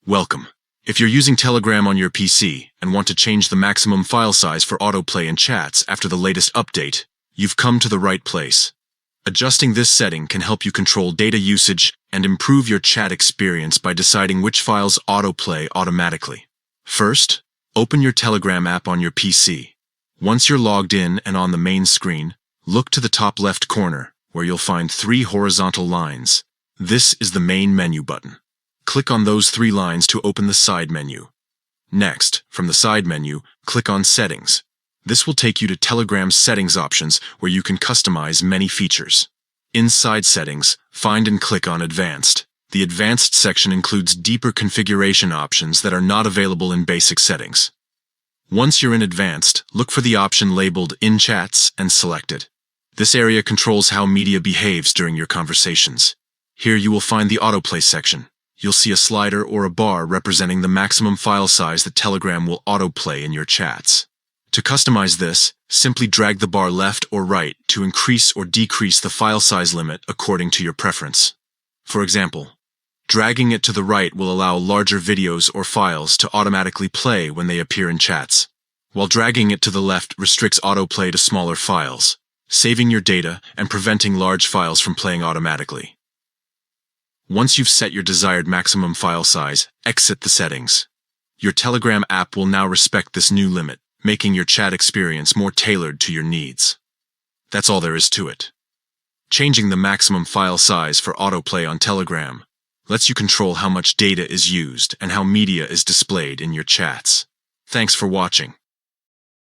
Welcome. If you're using Telegram on your PC and want to change the maximum file size for autoplay and chats after the latest update, you've come to the right place. Adjusting this setting can help you control data usage and improve your chat experience by deciding which files autoplay automatically. First, open your Telegram app on your PC. Once you're logged in and on the main screen, look to the top left corner, where you'll find 3 horizontal lines. This is the main menu button. Click on those 3 lines to open the side menu. Next, from the side menu, click on Settings. This will take you to Telegram's settings options where you can customize many features. Inside Settings, find and click on Advanced. The Advanced section includes deeper configuration options that are not available in basic settings. Once you're in Advanced, look for the option labeled In Chats and select it. This area controls how media behaves during your conversations. Here you will find the Autoplay section. You'll see a slider or a bar representing the maximum file size that Telegram will autoplay in your chats. To customize this, simply drag the bar left or right to increase or decrease the file size limit according to your preference. For example, dragging it to the right will allow larger videos or files to automatically play when they appear in chats, while dragging it to the left restricts autoplay to smaller files, saving your data and preventing large files from playing automatically. Once you've set your desired maximum file size, exit the settings. Your Telegram app will now respect this new limit, making your chat experience more tailored to your needs. That's all there is to it. Changing the maximum file size for autoplay on Telegram lets you control how much data is used and how media is displayed in your chats. Thanks for watching.